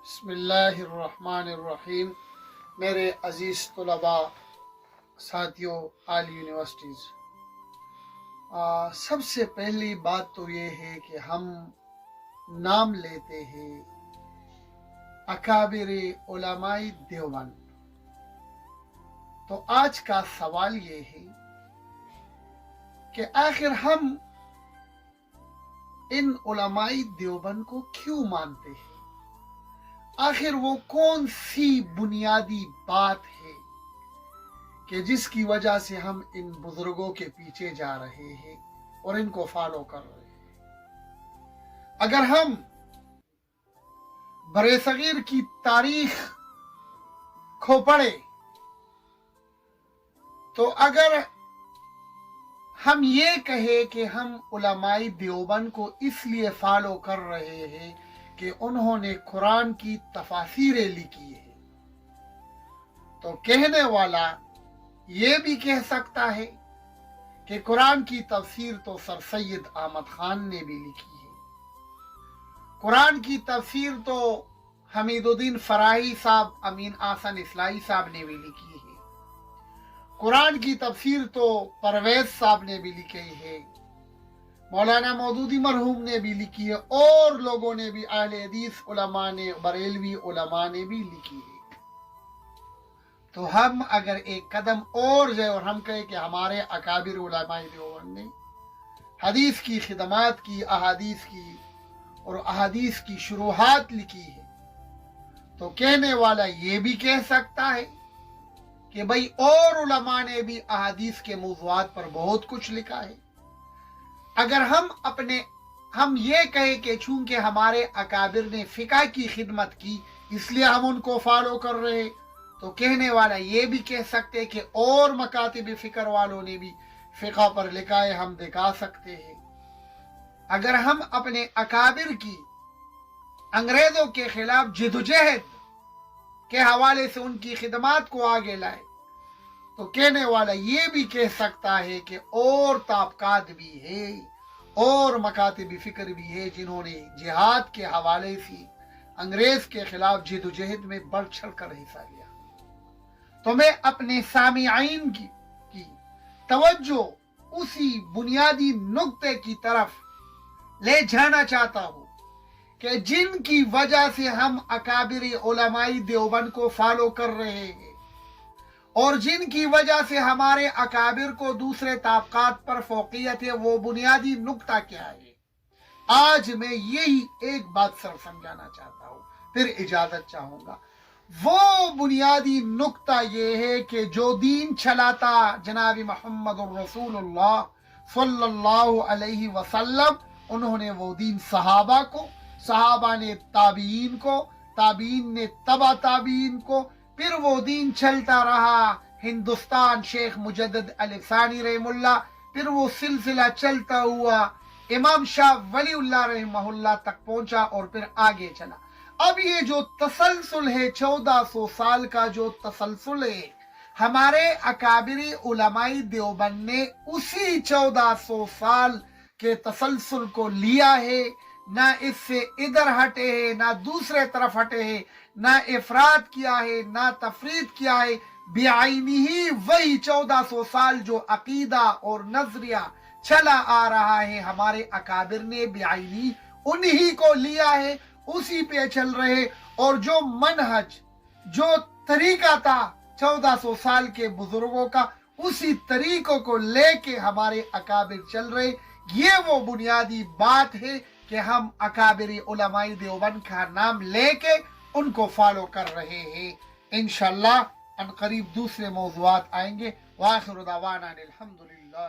بسم اللہ الرحمن الرحیم۔ میرے عزیز طلباء، ساتھیوں، عالی یونیورسٹیز، سب سے پہلی بات تو یہ ہے کہ ہم نام لیتے ہیں اکابر علماء دیوبند۔ تو آج کا سوال یہ ہے کہ آخر ہم ان علماء دیوبند کو کیوں مانتے ہیں؟ آخر وہ کون سی بنیادی بات ہے کہ جس کی وجہ سے ہم ان بزرگوں کے پیچھے جا رہے ہیں اور ان کو فالو کر رہے ہیں؟ اگر ہم برصغیر کی تاریخ کو پڑھیں تو اگر ہم یہ کہیں کہ ہم علماء دیوبند کو اس لیے فالو کر رہے ہیں کہ انہوں نے قرآن کی تفاسیریں لکھی ہیں، تو کہنے والا یہ بھی کہہ سکتا ہے کہ قرآن کی تفسیر تو سر سید احمد خان نے بھی لکھی ہے، قرآن کی تفسیر تو حمید الدین فراہی صاحب، امین احسن اصلاحی صاحب نے بھی لکھی ہے، قرآن کی تفسیر تو پرویز صاحب نے بھی لکھی ہے، مولانا مودودی مرحوم نے بھی لکھی ہے، اور لوگوں نے بھی، اہل حدیث علماء نے، بریلوی علماء نے بھی لکھی ہے۔ تو ہم اگر ایک قدم اور جائے اور ہم کہیں کہ ہمارے اکابر علماء دیوبند نے حدیث کی خدمات کی، احادیث کی اور احادیث کی شروحات لکھی ہے، تو کہنے والا یہ بھی کہہ سکتا ہے کہ بھئی اور علماء نے بھی احادیث کے موضوعات پر بہت کچھ لکھا ہے۔ اگر ہم یہ کہیں کہ چونکہ ہمارے اکابر نے فقہ کی خدمت کی اس لیے ہم ان کو فالو کر رہے، تو کہنے والا یہ بھی کہہ سکتے کہ اور مکاتب فکر والوں نے بھی فقہ پر لکھا ہے، ہم دکھا سکتے ہیں۔ اگر ہم اپنے اکابر کی انگریزوں کے خلاف جدوجہد کے حوالے سے ان کی خدمات کو آگے لائے، تو کہنے والا یہ بھی کہہ سکتا ہے کہ اور طبقات بھی ہے اور مکاتب فکر بھی ہے جنہوں نے جہاد کے حوالے سے انگریز کے خلاف جدوجہد میں بڑھ چڑھ کر حصہ لیا۔ تو میں اپنے سامعین کی توجہ اسی بنیادی نقطے کی طرف لے جانا چاہتا ہوں کہ جن کی وجہ سے ہم اکابر علماء دیوبند کو فالو کر رہے ہیں اور جن کی وجہ سے ہمارے اکابر کو دوسرے طبقات پر فوقیت ہے، وہ بنیادی نقطہ کیا ہے؟ آج میں یہی ایک بات سر سمجھانا چاہتا ہوں، پھر اجازت چاہوں گا۔ وہ بنیادی نقطہ یہ ہے کہ جو دین چلاتا جناب محمد الرسول اللہ صلی اللہ علیہ وسلم، انہوں نے وہ دین صحابہ کو، صحابہ نے تابعین کو، تابعین نے تبع تابعین کو، پھر وہ دین چلتا رہا ہندوستان، شیخ مجدد علی ثانی رحم اللہ، پھر وہ سلسلہ چلتا ہوا امام شاہ ولی اللہ رحمہ اللہ تک پہنچا اور پھر آگے چلا۔ اب یہ جو تسلسل ہے، 1400 سال کا جو تسلسل ہے، ہمارے اکابر علماء دیوبند نے اسی 1400 سال کے تسلسل کو لیا ہے، نہ اس سے ادھر ہٹے ہیں نہ دوسرے طرف ہٹے ہیں، نہ افراد کیا ہے نہ تفرید کیا ہے، بعینی ہی وہی 1400 سال جو عقیدہ اور نظریہ چلا آ رہا ہے، ہمارے اکابر نے بعینی انہی کو لیا ہے، اسی پہ چل رہے، اور جو منہج، جو طریقہ تھا 1400 سال کے بزرگوں کا، اسی طریقوں کو لے کے ہمارے اکابر چل رہے۔ یہ وہ بنیادی بات ہے کہ ہم اکابر علماء دیوبند کا نام لے کے ان کو فالو کر رہے ہیں۔ انشاءاللہ ان قریب دوسرے موضوعات آئیں گے۔ وآخر دعوانا الحمدللہ۔